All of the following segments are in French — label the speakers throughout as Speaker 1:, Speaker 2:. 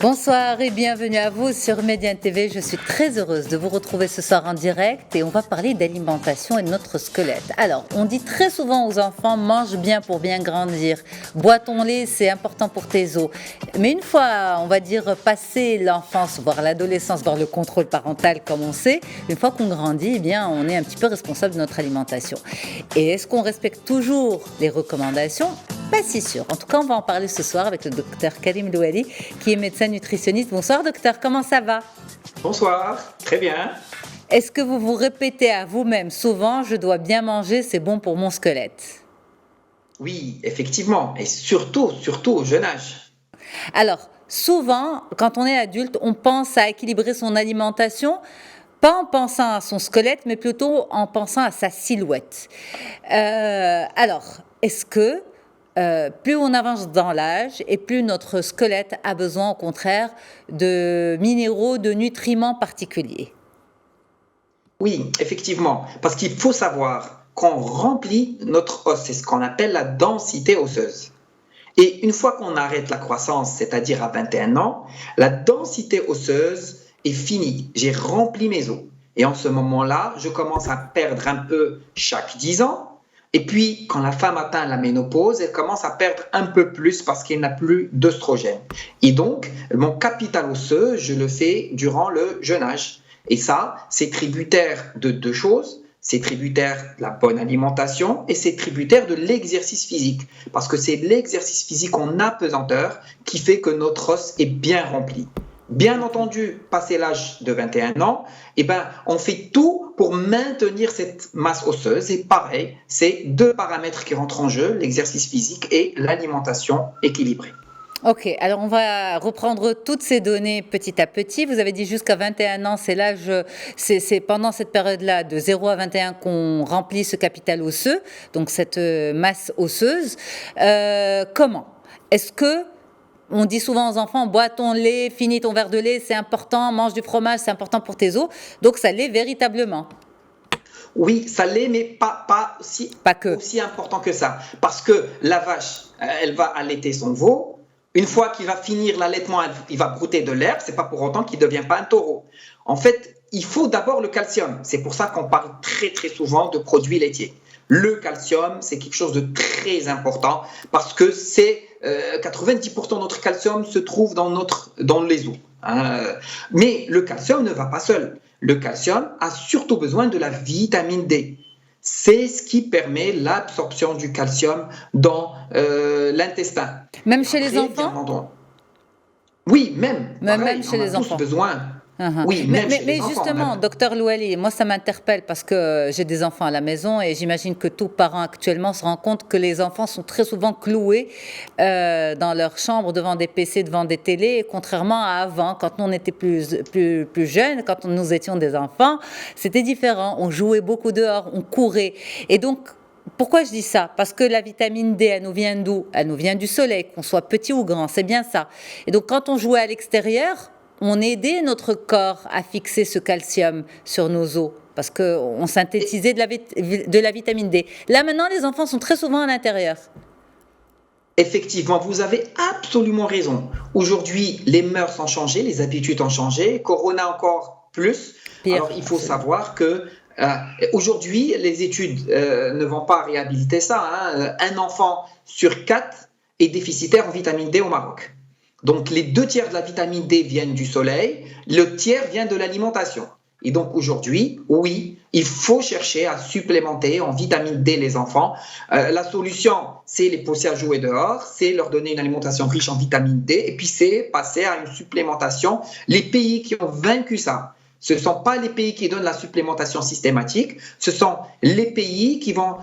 Speaker 1: Bonsoir et bienvenue à vous sur Médiane TV. Je suis très heureuse de vous retrouver ce soir en direct et on va parler d'alimentation et de notre squelette. Alors, on dit très souvent aux enfants, mange bien pour bien grandir. Bois ton lait, c'est important pour tes os. Mais une fois, on va dire, passé l'enfance, voire l'adolescence, voire le contrôle parental comme on sait, une fois qu'on grandit, eh bien, on est un petit peu responsable de notre alimentation. Et est-ce qu'on respecte toujours les recommandations ? Pas si sûr. En tout cas, on va en parler ce soir avec le docteur Karim Louali, qui est médecin nutritionniste. Bonsoir docteur, comment ça va ?
Speaker 2: Bonsoir, très bien.
Speaker 1: Est-ce que vous vous répétez à vous-même souvent, je dois bien manger, c'est bon pour mon squelette ?
Speaker 2: Oui, effectivement, et surtout au jeune âge.
Speaker 1: Alors, souvent, quand on est adulte, on pense à équilibrer son alimentation, pas en pensant à son squelette, mais plutôt en pensant à sa silhouette. Alors, est-ce que plus on avance dans l'âge et plus notre squelette a besoin au contraire de minéraux, de nutriments particuliers.
Speaker 2: Oui, effectivement, parce qu'il faut savoir qu'on remplit notre os, c'est ce qu'on appelle la densité osseuse. Et une fois qu'on arrête la croissance, c'est-à-dire à 21 ans, la densité osseuse est finie. J'ai rempli mes os. Et en ce moment-là, je commence à perdre un peu chaque 10 ans. Et puis, quand la femme atteint la ménopause, elle commence à perdre un peu plus parce qu'elle n'a plus d'œstrogène. Et donc, mon capital osseux, je le fais durant le jeune âge. Et ça, c'est tributaire de deux choses. C'est tributaire de la bonne alimentation et c'est tributaire de l'exercice physique. Parce que c'est l'exercice physique en apesanteur qui fait que notre os est bien rempli. Bien entendu, passé l'âge de 21 ans, on fait tout pour maintenir cette masse osseuse. Et pareil, c'est deux paramètres qui rentrent en jeu, l'exercice physique et l'alimentation équilibrée.
Speaker 1: Ok, alors on va reprendre toutes ces données petit à petit. Vous avez dit jusqu'à 21 ans, c'est l'âge, c'est pendant cette période-là, de 0 à 21, qu'on remplit ce capital osseux, donc cette masse osseuse. Comment ? Est-ce que on dit souvent aux enfants, bois ton lait, finis ton verre de lait, c'est important, mange du fromage, c'est important pour tes os. Donc ça l'est véritablement.
Speaker 2: Oui, ça l'est, mais pas aussi important que ça. Parce que la vache, elle va allaiter son veau. Une fois qu'il va finir l'allaitement, il va brouter de l'herbe. Ce n'est pas pour autant qu'il ne devient pas un taureau. En fait, il faut d'abord le calcium. C'est pour ça qu'on parle très très souvent de produits laitiers. Le calcium, c'est quelque chose de très important parce que 90% de notre calcium se trouve dans les os. Mais le calcium ne va pas seul. Le calcium a surtout besoin de la vitamine D. C'est ce qui permet l'absorption du calcium dans l'intestin.
Speaker 1: Même chez les enfants ?
Speaker 2: Oui, même.
Speaker 1: Même chez les enfants.
Speaker 2: On a tous besoin.
Speaker 1: Oui, mais justement, docteur Louali, moi ça m'interpelle parce que j'ai des enfants à la maison et j'imagine que tout parent actuellement se rend compte que les enfants sont très souvent cloués dans leur chambre devant des PC, devant des télés, contrairement à avant, quand on était plus jeunes, quand nous étions des enfants, c'était différent. On jouait beaucoup dehors, on courait. Et donc, pourquoi je dis ça ? Parce que la vitamine D, elle nous vient d'où ? Elle nous vient du soleil, qu'on soit petit ou grand, c'est bien ça. Et donc quand on jouait à l'extérieur, on aidait notre corps à fixer ce calcium sur nos os parce qu'on synthétisait de la vitamine D. Là, maintenant, les enfants sont très souvent à l'intérieur.
Speaker 2: Effectivement, vous avez absolument raison. Aujourd'hui, les mœurs ont changé, les habitudes ont changé, Corona encore plus.
Speaker 1: Pire,
Speaker 2: alors, il faut savoir que aujourd'hui, les études ne vont pas réhabiliter ça. Un enfant sur 4 est déficitaire en vitamine D au Maroc. Donc, les 2 tiers de la vitamine D viennent du soleil, le tiers vient de l'alimentation. Et donc, aujourd'hui, oui, il faut chercher à supplémenter en vitamine D les enfants. La solution, c'est les pousser à jouer dehors, c'est leur donner une alimentation riche en vitamine D, et puis c'est passer à une supplémentation. Les pays qui ont vaincu ça, ce ne sont pas les pays qui donnent la supplémentation systématique, ce sont les pays qui vont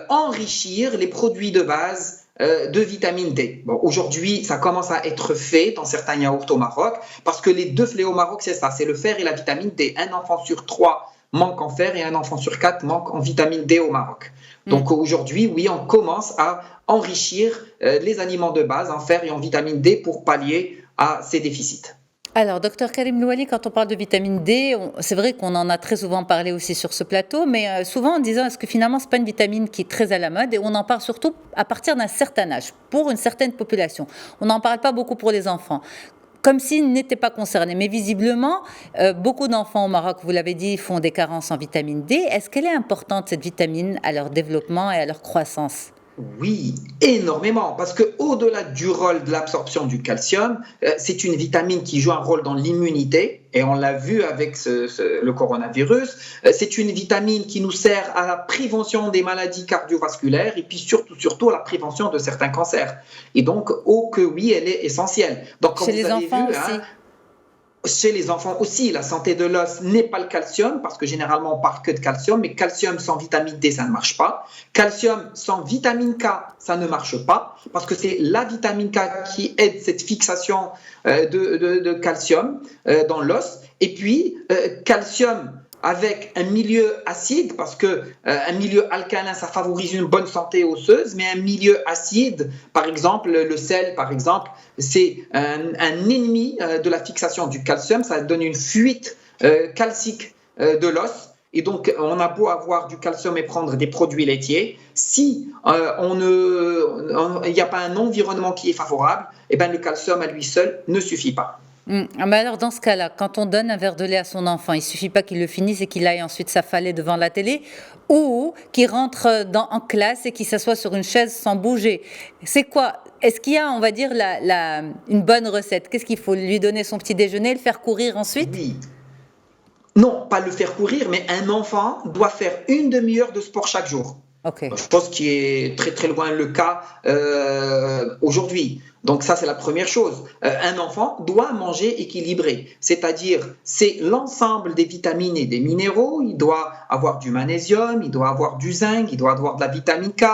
Speaker 2: enrichir les produits de base de vitamine D. Bon, aujourd'hui, ça commence à être fait dans certains yaourts au Maroc parce que les deux fléaux au Maroc, c'est ça, c'est le fer et la vitamine D. Un enfant sur 3 manque en fer et un enfant sur 4 manque en vitamine D au Maroc. Donc aujourd'hui, oui, on commence à enrichir les aliments de base en fer et en vitamine D pour pallier à ces déficits.
Speaker 1: Alors, docteur Karim Louali, quand on parle de vitamine D, c'est vrai qu'on en a très souvent parlé aussi sur ce plateau, mais souvent en disant est-ce que finalement ce n'est pas une vitamine qui est très à la mode, et on en parle surtout à partir d'un certain âge, pour une certaine population. On n'en parle pas beaucoup pour les enfants. comme s'ils n'étaient pas concernés. Mais visiblement, beaucoup d'enfants au Maroc, vous l'avez dit, font des carences en vitamine D. Est-ce qu'elle est importante, cette vitamine, à leur développement et à leur croissance?
Speaker 2: Oui, énormément, parce que au-delà du rôle de l'absorption du calcium, c'est une vitamine qui joue un rôle dans l'immunité, et on l'a vu avec le coronavirus. C'est une vitamine qui nous sert à la prévention des maladies cardiovasculaires et puis surtout à la prévention de certains cancers. Et donc, oh que oui, elle est essentielle. Donc, comme
Speaker 1: Chez
Speaker 2: vous
Speaker 1: les
Speaker 2: avez
Speaker 1: enfants
Speaker 2: vu,
Speaker 1: aussi.
Speaker 2: hein, chez les enfants aussi, la santé de l'os n'est pas le calcium, parce que généralement on parle que de calcium, mais calcium sans vitamine D, ça ne marche pas. Calcium sans vitamine K, ça ne marche pas, parce que c'est la vitamine K qui aide cette fixation de calcium dans l'os. Et puis, calcium avec un milieu acide, parce que un milieu alcalin, ça favorise une bonne santé osseuse, mais un milieu acide, par exemple, le sel, par exemple, c'est un ennemi de la fixation du calcium, ça donne une fuite calcique de l'os. Et donc, on a beau avoir du calcium et prendre des produits laitiers, si il n'y a pas un environnement qui est favorable, eh ben, le calcium à lui seul ne suffit pas.
Speaker 1: Ah, mais alors, dans ce cas-là, quand on donne un verre de lait à son enfant, il suffit pas qu'il le finisse et qu'il aille ensuite s'affaler devant la télé, ou qu'il rentre en classe et qu'il s'assoit sur une chaise sans bouger. C'est quoi? Est-ce qu'il y a, on va dire, une bonne recette? Qu'est-ce qu'il faut lui donner son petit déjeuner, le faire courir ensuite?
Speaker 2: Oui. Non, pas le faire courir, mais un enfant doit faire une demi-heure de sport chaque jour.
Speaker 1: Ok.
Speaker 2: Je pense qu'il est très très loin le cas aujourd'hui. Donc ça, c'est la première chose. Un enfant doit manger équilibré, c'est-à-dire c'est l'ensemble des vitamines et des minéraux. Il doit avoir du magnésium, il doit avoir du zinc, il doit avoir de la vitamine K,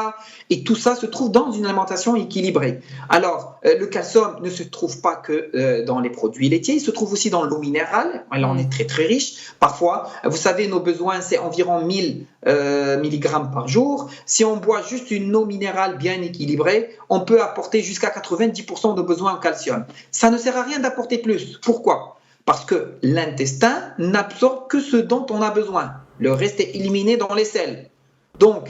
Speaker 2: et tout ça se trouve dans une alimentation équilibrée. Alors, le calcium ne se trouve pas que dans les produits laitiers, il se trouve aussi dans l'eau minérale. Là, on est très très riche. Parfois, vous savez, nos besoins, c'est environ 1000 milligrammes par jour. Si on boit juste une eau minérale bien équilibrée, on peut apporter jusqu'à 90% de besoins en calcium. Ça ne sert à rien d'apporter plus. Pourquoi? Parce que l'intestin n'absorbe que ce dont on a besoin. Le reste est éliminé dans les selles. Donc,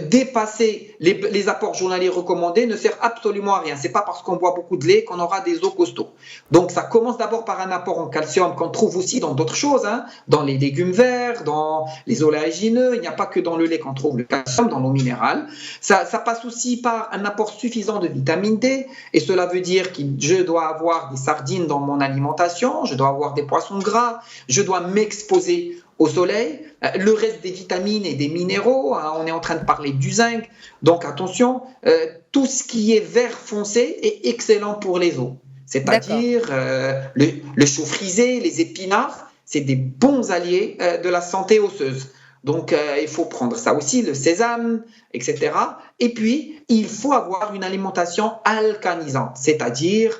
Speaker 2: dépasser les apports journaliers recommandés ne sert absolument à rien. Ce n'est pas parce qu'on boit beaucoup de lait qu'on aura des os costauds. Donc, ça commence d'abord par un apport en calcium qu'on trouve aussi dans d'autres choses, hein, dans les légumes verts, dans les oléagineux. Il n'y a pas que dans le lait qu'on trouve le calcium, dans l'eau minérale. Ça passe aussi par un apport suffisant de vitamine D. Et cela veut dire que je dois avoir des sardines dans mon alimentation, je dois avoir des poissons gras, je dois m'exposer au soleil, le reste des vitamines et des minéraux, hein, on est en train de parler du zinc, donc attention, tout ce qui est vert foncé est excellent pour les os, c'est-à-dire le chou frisé, les épinards, c'est des bons alliés de la santé osseuse. Donc il faut prendre ça aussi, le sésame, etc. Et puis, il faut avoir une alimentation alcanisante, c'est-à-dire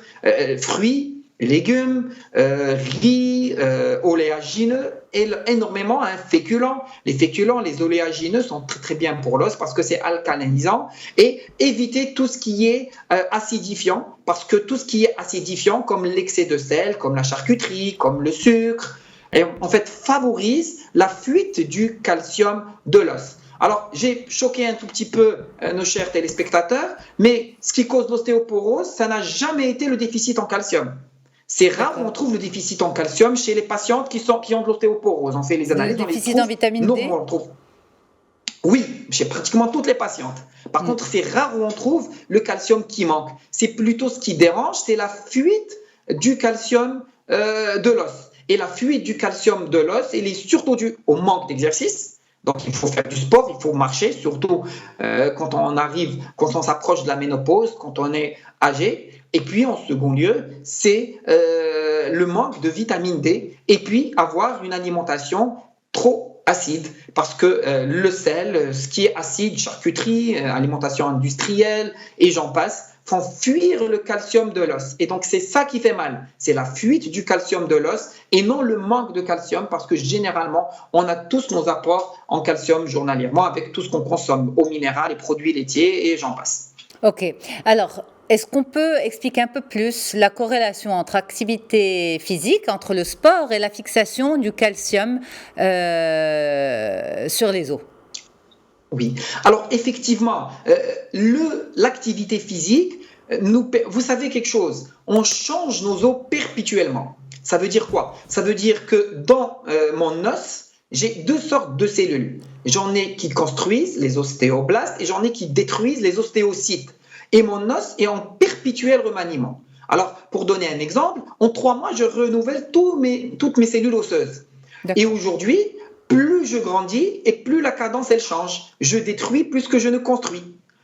Speaker 2: fruits, légumes, riz, oléagineux, et énormément féculents. Les féculents, les oléagineux sont très, très bien pour l'os parce que c'est alcalinisant. Et éviter tout ce qui est acidifiant, parce que tout ce qui est acidifiant, comme l'excès de sel, comme la charcuterie, comme le sucre, et en fait favorise la fuite du calcium de l'os. Alors, j'ai choqué un tout petit peu nos chers téléspectateurs, mais ce qui cause l'ostéoporose, ça n'a jamais été le déficit en calcium. C'est rare où on trouve le déficit en calcium chez les patientes qui ont de l'ostéoporose. On fait les analyses.
Speaker 1: Le déficit en vitamine D?
Speaker 2: On trouve. Oui, chez pratiquement toutes les patientes. Par contre, c'est rare où on trouve le calcium qui manque. C'est plutôt ce qui dérange, c'est la fuite du calcium de l'os. Et la fuite du calcium de l'os, elle est surtout due au manque d'exercice. Donc, il faut faire du sport, il faut marcher, surtout quand on s'approche de la ménopause, quand on est âgé. Et puis, en second lieu, c'est le manque de vitamine D. Et puis, avoir une alimentation trop acide. Parce que le sel, ce qui est acide, charcuterie, alimentation industrielle, et j'en passe, font fuir le calcium de l'os. Et donc, c'est ça qui fait mal. C'est la fuite du calcium de l'os et non le manque de calcium parce que généralement, on a tous nos apports en calcium journalièrement avec tout ce qu'on consomme, eau minérale, les produits laitiers et j'en passe.
Speaker 1: Ok. Alors, est-ce qu'on peut expliquer un peu plus la corrélation entre activité physique, entre le sport et la fixation du calcium sur les os?
Speaker 2: Oui. Alors, effectivement, l'activité physique vous savez quelque chose, on change nos os perpétuellement. Ça veut dire quoi? Ça veut dire que dans mon os, j'ai deux sortes de cellules. J'en ai qui construisent les ostéoblastes et j'en ai qui détruisent les ostéocytes. Et mon os est en perpétuel remaniement. Alors, pour donner un exemple, en 3 mois, je renouvelle toutes mes cellules osseuses. Et aujourd'hui, plus je grandis et plus la cadence, elle change. Je détruis plus que je ne construis.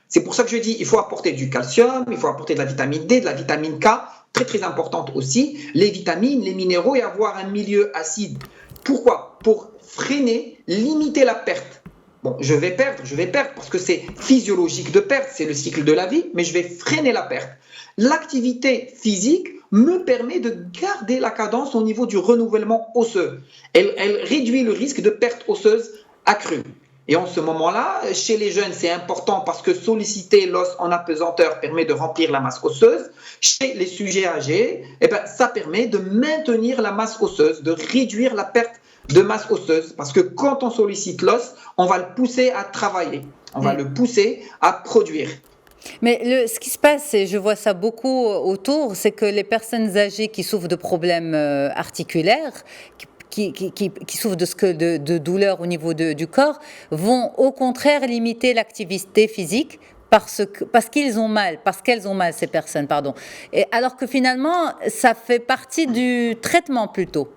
Speaker 2: C'est pour ça que je dis, il faut apporter du calcium, il faut apporter de la vitamine D, de la vitamine K, très très importante aussi, les vitamines, les minéraux et avoir un milieu acide. Pourquoi? Pour freiner, limiter la perte. Bon, je vais perdre parce que c'est physiologique de perdre, c'est le cycle de la vie, mais je vais freiner la perte. L'activité physique me permet de garder la cadence au niveau du renouvellement osseux. Elle réduit le risque de perte osseuse accrue. Et en ce moment-là, chez les jeunes, c'est important parce que solliciter l'os en apesanteur permet de remplir la masse osseuse. Chez les sujets âgés, ça permet de maintenir la masse osseuse, de réduire la perte de masse osseuse. Parce que quand on sollicite l'os, on va le pousser à travailler, on va le pousser à produire.
Speaker 1: Mais ce qui se passe, et je vois ça beaucoup autour, c'est que les personnes âgées qui souffrent de problèmes articulaires, qui souffrent de douleurs au niveau du corps, vont au contraire limiter l'activité physique parce qu'elles ont mal, ces personnes, pardon. Et alors que finalement, ça fait partie du traitement plutôt.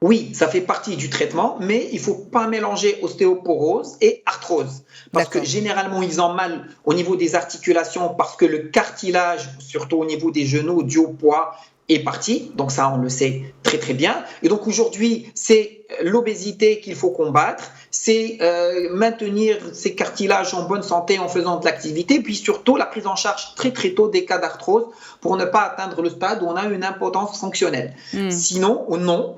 Speaker 2: Oui, ça fait partie du traitement, mais il ne faut pas mélanger ostéoporose et arthrose. Parce que généralement, ils ont mal au niveau des articulations parce que le cartilage, surtout au niveau des genoux, dû au poids, est parti. Donc ça, on le sait très très bien. Et donc aujourd'hui, c'est l'obésité qu'il faut combattre, c'est maintenir ces cartilages en bonne santé en faisant de l'activité, puis surtout la prise en charge très très tôt des cas d'arthrose pour ne pas atteindre le stade où on a une impotence fonctionnelle. Sinon, non,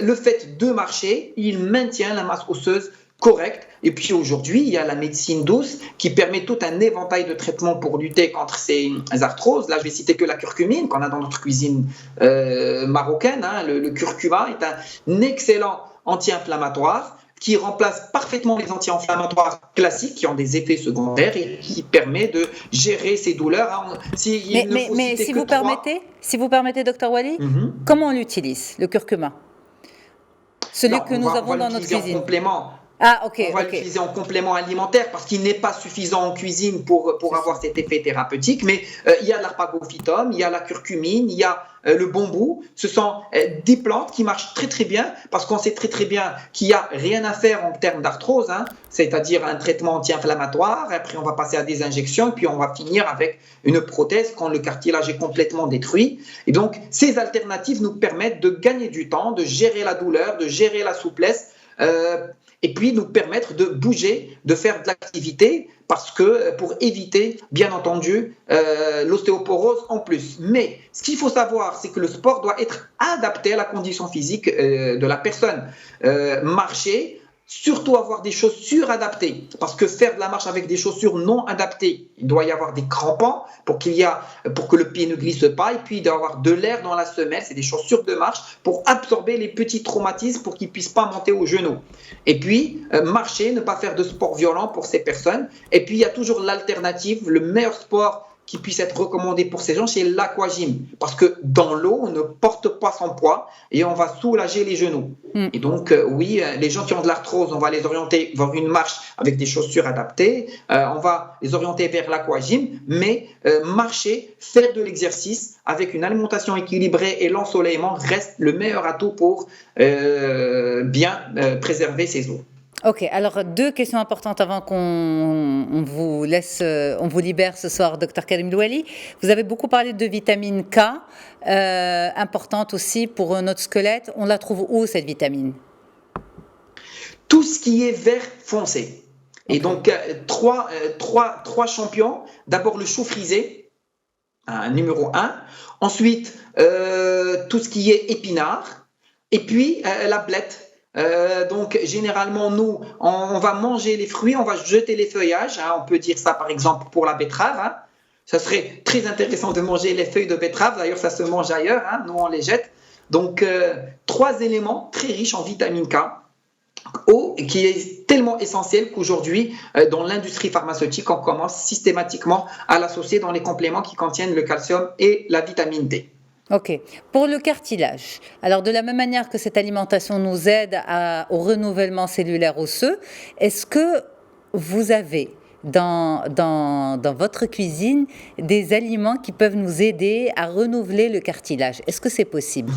Speaker 2: le fait de marcher, il maintient la masse osseuse correcte. Et puis aujourd'hui, il y a la médecine douce qui permet tout un éventail de traitements pour lutter contre ces arthroses. Là, je vais citer que la curcumine qu'on a dans notre cuisine marocaine. Le curcuma est un excellent anti-inflammatoire qui remplace parfaitement les anti-inflammatoires classiques qui ont des effets secondaires et qui permet de gérer ces douleurs.
Speaker 1: Mais si vous permettez, Dr Wali, comment on l'utilise, le curcuma? Celui que nous avons dans notre cuisine.
Speaker 2: En complément. On va l'utiliser en complément alimentaire parce qu'il n'est pas suffisant en cuisine pour avoir cet effet thérapeutique. Mais il y a l'arpagophytum, il y a la curcumine, il y a le bambou. Ce sont des plantes qui marchent très très bien parce qu'on sait très très bien qu'il n'y a rien à faire en termes d'arthrose, c'est-à-dire un traitement anti-inflammatoire. Après, on va passer à des injections et puis on va finir avec une prothèse quand le cartilage est complètement détruit. Et donc, ces alternatives nous permettent de gagner du temps, de gérer la douleur, de gérer la souplesse. Et puis nous permettre de bouger, de faire de l'activité, parce que pour éviter, bien entendu, l'ostéoporose en plus. Mais ce qu'il faut savoir, c'est que le sport doit être adapté à la condition physique de la personne. Marcher, surtout avoir des chaussures adaptées, parce que faire de la marche avec des chaussures non adaptées, il doit y avoir des crampons pour que le pied ne glisse pas, et puis il doit y avoir de l'air dans la semelle, c'est des chaussures de marche pour absorber les petits traumatismes pour qu'ils ne puissent pas monter aux genoux. Et puis marcher, ne pas faire de sport violent pour ces personnes. Et puis il y a toujours l'alternative, le meilleur sport qui puisse être recommandé pour ces gens, c'est l'aquagym. Parce que dans l'eau, on ne porte pas son poids et on va soulager les genoux. Et donc, oui, les gens qui ont de l'arthrose, on va les orienter vers une marche avec des chaussures adaptées. On va les orienter vers l'aquagym. Mais marcher, faire de l'exercice avec une alimentation équilibrée et l'ensoleillement reste le meilleur atout pour bien préserver ses os.
Speaker 1: Ok, alors 2 questions importantes avant qu'on vous laisse, on vous libère ce soir, Dr Karim Louali. Vous avez beaucoup parlé de vitamine K, importante aussi pour notre squelette. On la trouve où, cette vitamine?
Speaker 2: Tout ce qui est vert foncé. Et donc, trois champions. D'abord, le chou frisé, numéro 1. Ensuite, tout ce qui est épinard. Et puis, la blette. Donc généralement nous on va manger les fruits, on va jeter les feuillages, on peut dire ça par exemple pour la betterave, ça serait très intéressant de manger les feuilles de betterave, d'ailleurs ça se mange ailleurs, nous on les jette. Donc 3 éléments très riches en vitamine K eau qui est tellement essentielle qu'aujourd'hui, dans l'industrie pharmaceutique, on commence systématiquement à l'associer dans les compléments qui contiennent le calcium et la vitamine D.
Speaker 1: Ok. Pour le cartilage, alors de la même manière que cette alimentation nous aide au renouvellement cellulaire osseux, est-ce que vous avez dans votre cuisine des aliments qui peuvent nous aider à renouveler le cartilage? Est-ce que c'est possible?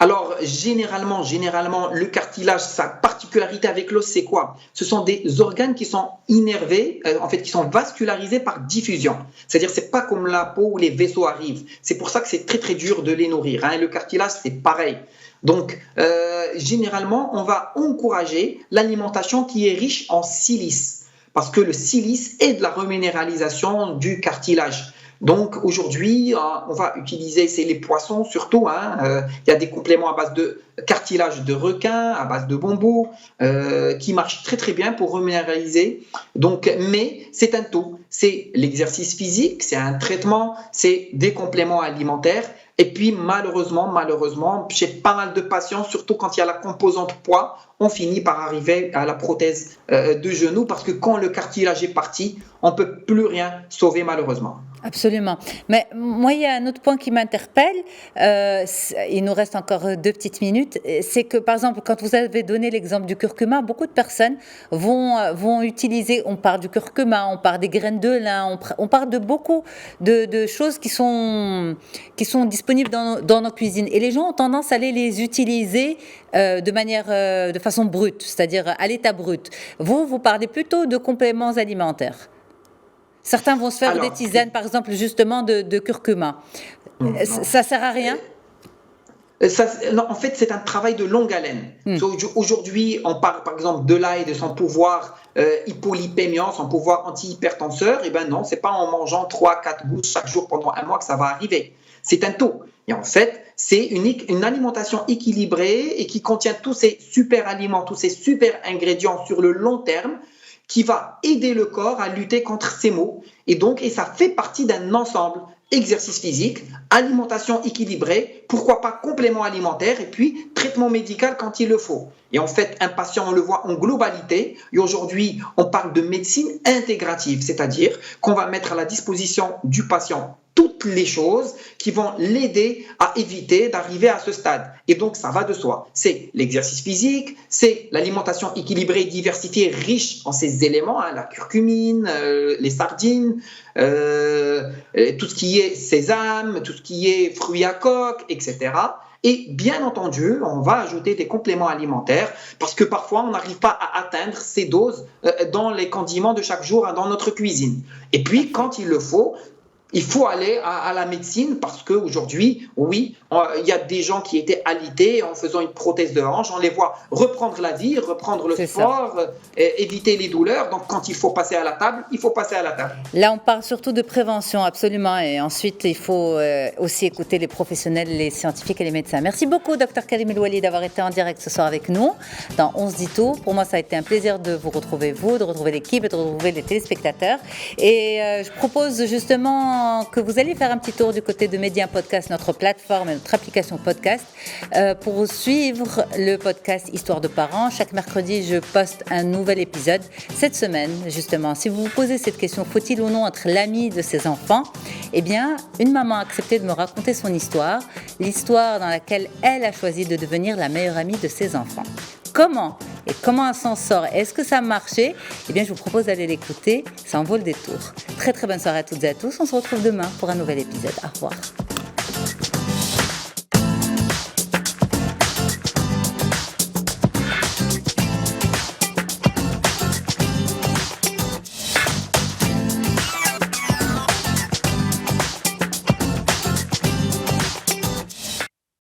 Speaker 2: Alors, généralement, le cartilage, sa particularité avec l'os, c'est quoi? Ce sont des organes qui sont innervés, en fait, qui sont vascularisés par diffusion. C'est-à-dire, c'est pas comme la peau où les vaisseaux arrivent. C'est pour ça que c'est très, très dur de les nourrir, hein. Le cartilage, c'est pareil. Donc, généralement, on va encourager l'alimentation qui est riche en silice, parce que le silice aide la reminéralisation du cartilage. Donc aujourd'hui, on va utiliser, c'est les poissons surtout, hein, il y a des compléments à base de cartilage de requin, à base de bambou, qui marchent très très bien pour reminéraliser. Donc, mais c'est un tout, c'est l'exercice physique, c'est un traitement, c'est des compléments alimentaires. Et puis malheureusement, chez pas mal de patients, surtout quand il y a la composante poids, on finit par arriver à la prothèse de genou parce que quand le cartilage est parti, on ne peut plus rien sauver malheureusement.
Speaker 1: Absolument. Mais moi, il y a un autre point qui m'interpelle. Il nous reste encore 2 petites minutes. C'est que, par exemple, quand vous avez donné l'exemple du curcuma, beaucoup de personnes vont utiliser, on parle du curcuma, on parle des graines de lin, on parle de beaucoup de choses qui sont disponibles dans nos cuisines. Et les gens ont tendance à aller les utiliser de façon brute, c'est-à-dire à l'état brut. Vous parlez plutôt de compléments alimentaires. Certains vont se faire des tisanes, par exemple, justement, de curcuma. Ça sert à rien?
Speaker 2: Non, en fait, c'est un travail de longue haleine. Aujourd'hui, on parle par exemple de l'ail, de son pouvoir hypolipémiant, son pouvoir antihypertenseur. Eh bien non, c'est pas en mangeant 3-4 gouttes chaque jour pendant un mois que ça va arriver. C'est un tout. Et en fait, c'est une alimentation équilibrée et qui contient tous ces super aliments, tous ces super ingrédients sur le long terme qui va aider le corps à lutter contre ces maux. Et ça fait partie d'un ensemble. Exercice physique, alimentation équilibrée, pourquoi pas complément alimentaire et puis traitement médical quand il le faut. Et en fait, un patient, on le voit en globalité. Et aujourd'hui, on parle de médecine intégrative, c'est-à-dire qu'on va mettre à la disposition du patient toutes les choses qui vont l'aider à éviter d'arriver à ce stade. Et donc, ça va de soi. C'est l'exercice physique, c'est l'alimentation équilibrée, diversifiée, riche en ces éléments, hein, la curcumine, les sardines, tout ce qui est sésame, tout ce qui est fruits à coque, etc. Et bien entendu, on va ajouter des compléments alimentaires parce que parfois, on n'arrive pas à atteindre ces doses dans les condiments de chaque jour dans notre cuisine. Et puis, quand il le faut, il faut aller à la médecine parce qu'aujourd'hui, oui, il y a des gens qui étaient alités en faisant une prothèse de hanche. On les voit reprendre la vie, reprendre le sport, éviter les douleurs. Donc, quand il faut passer à la table, il faut passer à la table.
Speaker 1: Là, on parle surtout de prévention, absolument. Et ensuite, il faut aussi écouter les professionnels, les scientifiques et les médecins. Merci beaucoup, Dr Karim El-Ouali, d'avoir été en direct ce soir avec nous dans On se dit tout. Pour moi, ça a été un plaisir de vous retrouver, de retrouver l'équipe et de retrouver les téléspectateurs. Et je propose justement que vous allez faire un petit tour du côté de Média Podcast, notre plateforme et notre application podcast, pour suivre le podcast Histoire de parents. Chaque mercredi, je poste un nouvel épisode. Cette semaine, justement, si vous vous posez cette question, faut-il ou non être l'ami de ses enfants? Eh bien, une maman a accepté de me raconter son histoire, l'histoire dans laquelle elle a choisi de devenir la meilleure amie de ses enfants. Comment elle s'en sort? Est-ce que ça a marché? Eh bien, je vous propose d'aller l'écouter. Ça en vaut le détour. Très, très bonne soirée à toutes et à tous. On se retrouve demain pour un nouvel épisode. Au revoir.